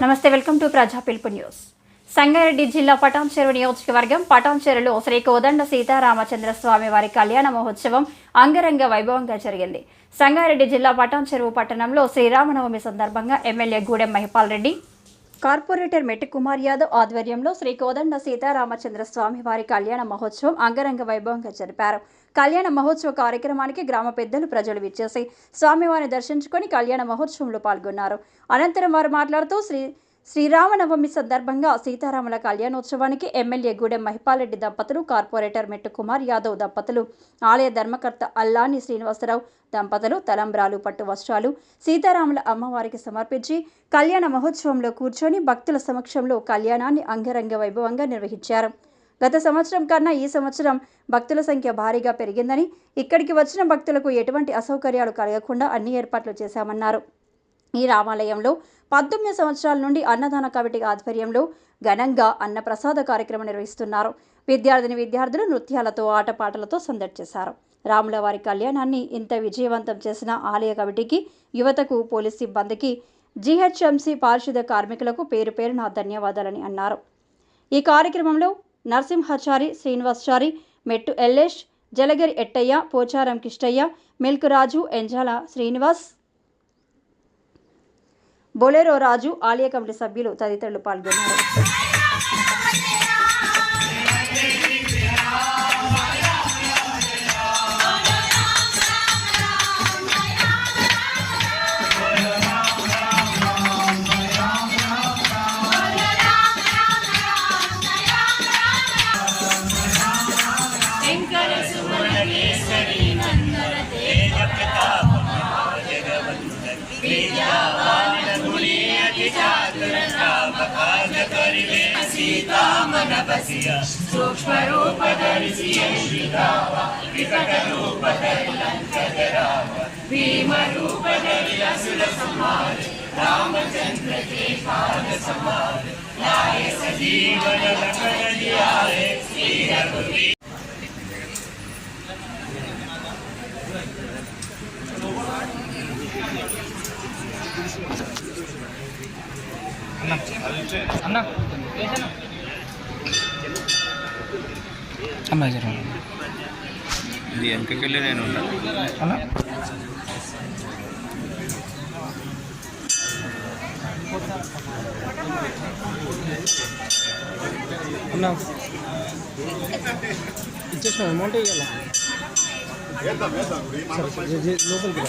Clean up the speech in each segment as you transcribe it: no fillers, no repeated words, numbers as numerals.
నమస్తే, welcome to ప్రజా పిలుపు న్యూస్. సంగారెడ్డి జిల్లా పటాన్చెరు నియోజకవర్గం పటాన్చెరులో శ్రీ కోదండ సీతారామచంద్ర స్వామి వారి కళ్యాణ మహోత్సవం అంగరంగ వైభవంగా జరిగింది. సంగారెడ్డి జిల్లా పటాన్చెరు పట్టణంలో శ్రీరామనవమి సందర్భంగా ఎమ్మెల్యే గూడెం మహిపాల్ రెడ్డి, కార్పొరేటర్ మెట్టి కుమార్ యాదవ్ ఆధ్వర్యంలో శ్రీ కోదండ సీతారామచంద్ర స్వామి వారి కళ్యాణ మహోత్సవం అంగరంగ వైభవంగా జరిపారు. కళ్యాణ మహోత్సవ కార్యక్రమానికి గ్రామ పెద్దలు, ప్రజలు విచ్చేసి స్వామివారిని దర్శించుకొని కళ్యాణ మహోత్సవంలో పాల్గొన్నారు. అనంతరం వారు మాట్లాడుతూ శ్రీరామనవమి సందర్భంగా సీతారాముల కళ్యాణోత్సవానికి ఎమ్మెల్యే గూడెం మహిపాల్ రెడ్డి దంపతులు, కార్పొరేటర్ మెట్టు కుమార్ యాదవ్ దంపతులు, ఆలయ ధర్మకర్త అల్లాని శ్రీనివాసరావు దంపతులు తలంబ్రాలు, పట్టు వస్త్రాలు సీతారాముల అమ్మవారికి సమర్పించి కళ్యాణ మహోత్సవంలో కూర్చొని భక్తుల సమక్షంలో కళ్యాణాన్ని అంగరంగ వైభవంగా నిర్వహించారు. గత సంవత్సరం కన్నా ఈ సంవత్సరం భక్తుల సంఖ్య భారీగా పెరిగిందని, ఇక్కడికి వచ్చిన భక్తులకు ఎటువంటి అసౌకర్యాలు కలగకుండా అన్ని ఏర్పాట్లు చేశామన్నారు. ఈ రామాలయంలో 19 సంవత్సరాల నుండి అన్నదాన కమిటీ ఆధ్వర్యంలో ఘనంగా అన్నప్రసాద కార్యక్రమం నిర్వహిస్తున్నారు. విద్యార్థులు నృత్యాలతో, ఆటపాటలతో సందడి చేశారు. రాముల వారి కళ్యాణాన్ని ఇంత విజయవంతం చేసిన ఆలయ కమిటీకి, యువతకు, పోలీస్ సిబ్బందికి, జీహెచ్ఎంసీ పారిశుద్ధ కార్మికులకు పేరు పేరున ధన్యవాదాలని అన్నారు. ఈ కార్యక్రమంలో నరసింహాచారి, శ్రీనివాసాచారి, మెట్టు ఎల్లేష్, జలగిరి ఎట్టయ్య, పోచారం కిష్టయ్య, మిల్కురాజు, ఎంజాల శ్రీనివాస్, బొలెరో రాజు, ఆలయ కమిటీ సభ్యులు తదితరులు పాల్గొన్నారు. सूक्ष्म रूप धरिसी विकट रूप धरि लंक जराव भीम रूप धरि असुर संहार रामचंद्र के काज सवार लाए सजीवन लखन जियाए श्री रघुवीर. అన్నా అన్నా ఇది వెనకకెళ్ళి నేను ఉంటాను అన్నా. అన్నా ఇచ్చేసిన అమౌంట్ ఇవ్వాలా లోపలికి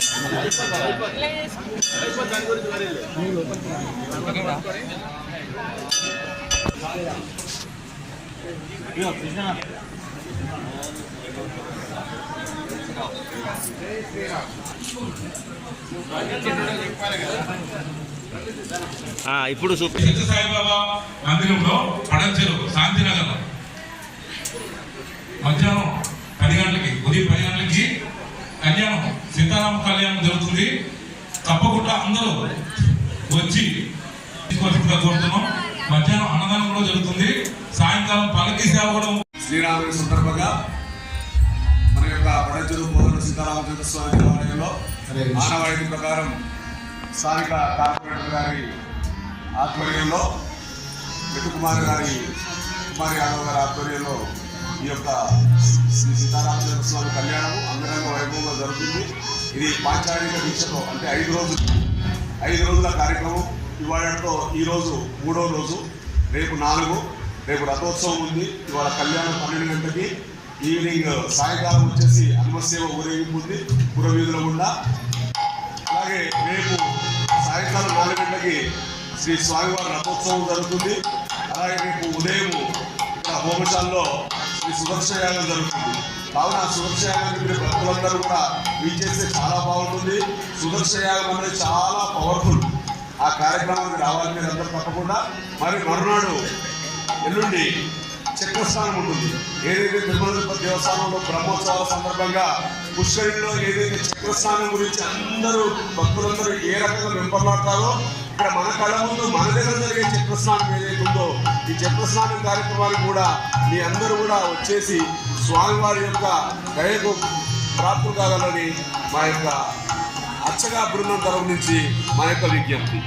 ఇప్పుడు సాయిబాబా మందిరంలో పడంచెరు శాంతినగర్ మధ్యాహ్నం 10 గంటలకి, ఉదయం 10 గంటలకి కళ్యాణం, సీతారామ కళ్యాణం జరుగుతుంది. తప్పకుండా అందరూ వచ్చి కోరుతున్నాం. మధ్యాహ్నం అన్నదానం కూడా జరుగుతుంది. సాయంకాలం పల్లకి సేవ కూడా. శ్రీరాముని సందర్భంగా మన యొక్క పడంచెరు కోదండ సీతారామచంద్ర స్వామి దేవాలయంలో ఆనవాయితీ ప్రకారం స్థానిక కార్పొరేటర్ గారి ఆధ్వర్యంలో, మెట్టు కుమార్ యాదవ్ గారి ఆధ్వర్యంలో ఈ యొక్క శ్రీ సీతారామచంద్ర స్వామి కళ్యాణం అంగరంగ వైభవంగా జరుగుతుంది. ఇది పాంచాలిక దీక్షతో, అంటే 5 రోజుల కార్యక్రమం. ఇవాళతో ఈరోజు 3వ రోజు, రేపు 4, రేపు రథోత్సవం ఉంది. ఇవాళ కళ్యాణం 12 గంటలకి, ఈవినింగ్ సాయంకాలం వచ్చేసి హనుమసేవ ఊరేగింపు ఉంది పురవీధుల గుండా. అలాగే రేపు సాయంకాలం 4 గంటలకి శ్రీ స్వామివారి రథోత్సవం జరుగుతుంది. అలాగే రేపు ఉదయం ఇక్కడ హోమశాలలో శ్రీ సుదర్శన యాగం జరుగుతుంది. కావున సుదర్శన యాగానికి మీరు భక్తులందరూ కూడా వీచేస్తే చాలా బాగుంటుంది. సుదర్శన యాగం అనేది చాలా పవర్ఫుల్. ఆ కార్యక్రమానికి రావాలి మీరు అందరూ తప్పకుండా. మరి మరునాడు ఎల్లుండి చక్రస్నానం ఉంటుంది. ఏదైతే తిరుమల తిరుపతి దేవస్థానంలో బ్రహ్మోత్సవాల సందర్భంగా పుష్కరిణిలో ఏదైతే చక్రస్నానం గురించి అందరూ భక్తులందరూ ఏ రకంగా వెంపర్లాడతారో, ఇక్కడ మన కళ్ళ ముందు మన దగ్గర జరిగే చక్రస్నానం ఏదైతే ఉందో, ఈ చక్రస్నానం కార్యక్రమానికి కూడా మీ అందరూ కూడా వచ్చేసి స్వామివారి యొక్క దయకు ప్రాప్తులు కాగలని మా యొక్క అర్చక బృందం తరఫు నుంచి మా యొక్క విజ్ఞప్తి.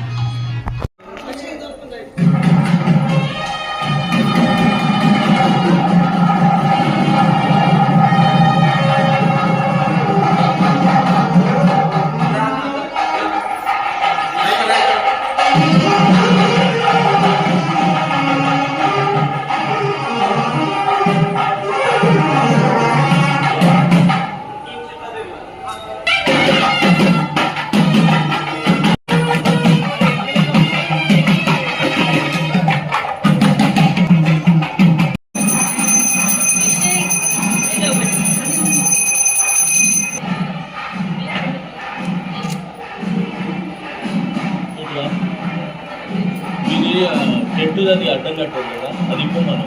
మీద అది అడ్డం కట్టారు కదా, అది ఇప్పుడు మనం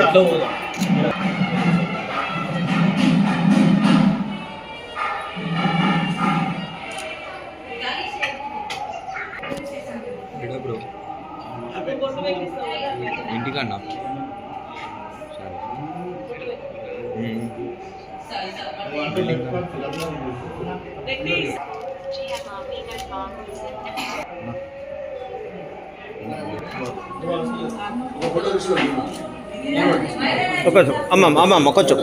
ఎట్లా పోదాం. ఇంటికన్నా కొంచెం అమ్మమ్మ కొంచెం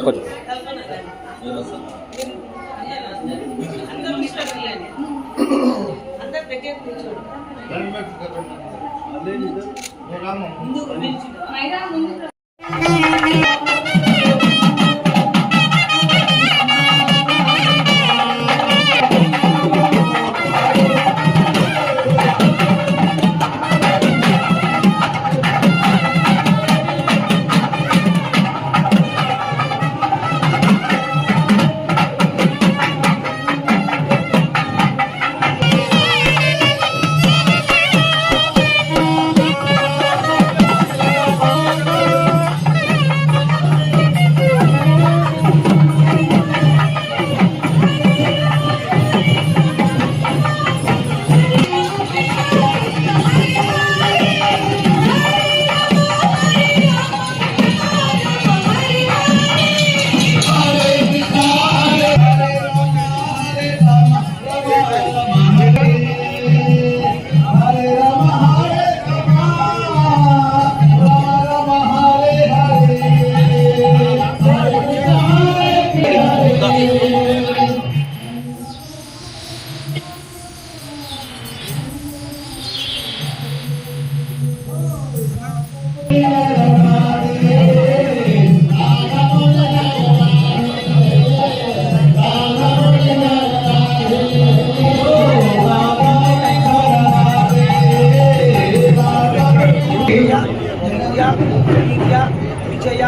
విజయ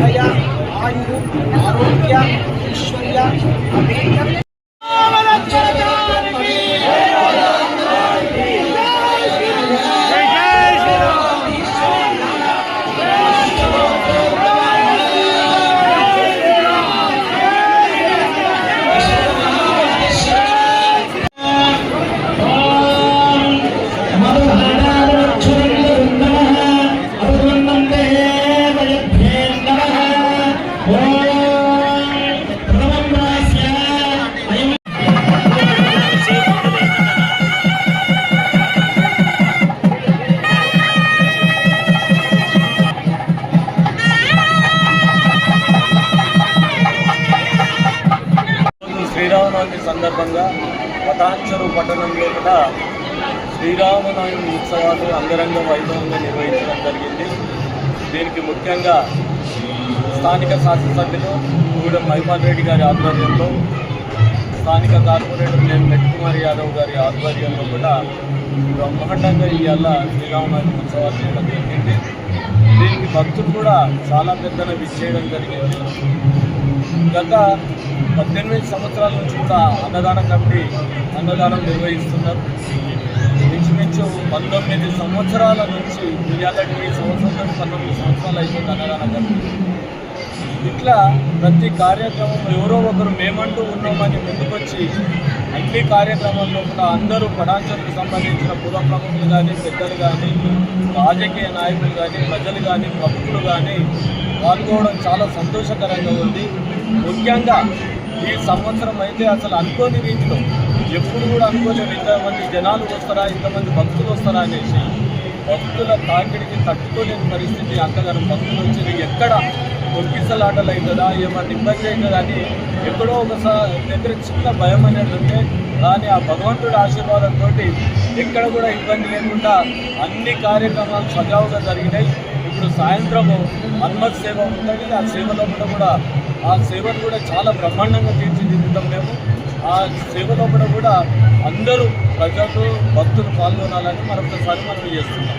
భయ ఆయు ఆరోగ్య ఐశ్వర్య శ్రీరామనవమి సందర్భంగా పటాన్చెరు పట్టణంలో కూడా శ్రీరామనవమి ఉత్సవాలు అంగరంగ వైభవంగా నిర్వహించడం జరిగింది. దీనికి ముఖ్యంగా స్థానిక శాసనసభ్యులు గూడెం మహిపాల్ రెడ్డి గారి ఆధ్వర్యంలో, స్థానిక కార్పొరేటర్ నెట్ కుమార్ యాదవ్ గారి ఆధ్వర్యంలో కూడా బ్రహ్మాండంగా ఇవాళ శ్రీరామనవమి ఉత్సవాలు చేయడం జరిగింది. దీనికి భక్తులు కూడా చాలా పెద్దన విచ్చేయడం జరిగింది. గత 18 సంవత్సరాల నుంచి కూడా అన్నదాన కమిటీ అన్నదానం నిర్వహిస్తున్నారు. ఇంచుమించు 19 సంవత్సరాల నుంచి ఇవాళకి ఈ సంవత్సరం 19 సంవత్సరాలు అయిపోయింది అన్నదాన కమిటీ. ఇట్లా ప్రతి కార్యక్రమం ఎవరో ఒకరు మేమంటూ ఉన్నామని ముందుకొచ్చి అన్ని కార్యక్రమాల్లో కూడా అందరూ పటాన్చెరుకు సంబంధించిన పుర ప్రముఖులు కానీ, పెద్దలు కానీ, రాజకీయ నాయకులు కానీ, ప్రజలు కానీ, భక్తులు కానీ పాల్గొనడం చాలా సంతోషకరంగా ఉంది. ముఖ్యంగా ఈ సంవత్సరం అయితే అసలు అనుకోని రీతిలో ఎప్పుడు కూడా అనుకోలేదు ఇంతమంది జనాలు వస్తారా, ఇంతమంది భక్తులు వస్తారా అనేసి భక్తుల తాకిడికి తట్టుకోలేని పరిస్థితి. అంతగానో భక్తులు వచ్చేది ఎక్కడ కొరికిసలాటలు అవుతుందా, ఏమన్నా ఇబ్బంది అవుతుందా అని ఎక్కడో ఒకసారి దగ్గర చిన్న భయం అనేది ఉంటే, కానీ ఆ భగవంతుడి ఆశీర్వాదంతో ఎక్కడ కూడా ఇబ్బంది లేకుండా అన్ని కార్యక్రమాలు సజావుగా జరిగినాయి. ఇప్పుడు సాయంత్రము హనుమత్ సేవ ఉంటుంది. ఆ సేవలో కూడా ఆ సేవను కూడా చాలా బ్రహ్మాండంగా తీర్చిదిద్దుతాం మేము. ఆ సేవలో కూడా అందరూ ప్రజలు భక్తులు పాల్గొనాలని మరొకసారి మనం చేస్తున్నాం.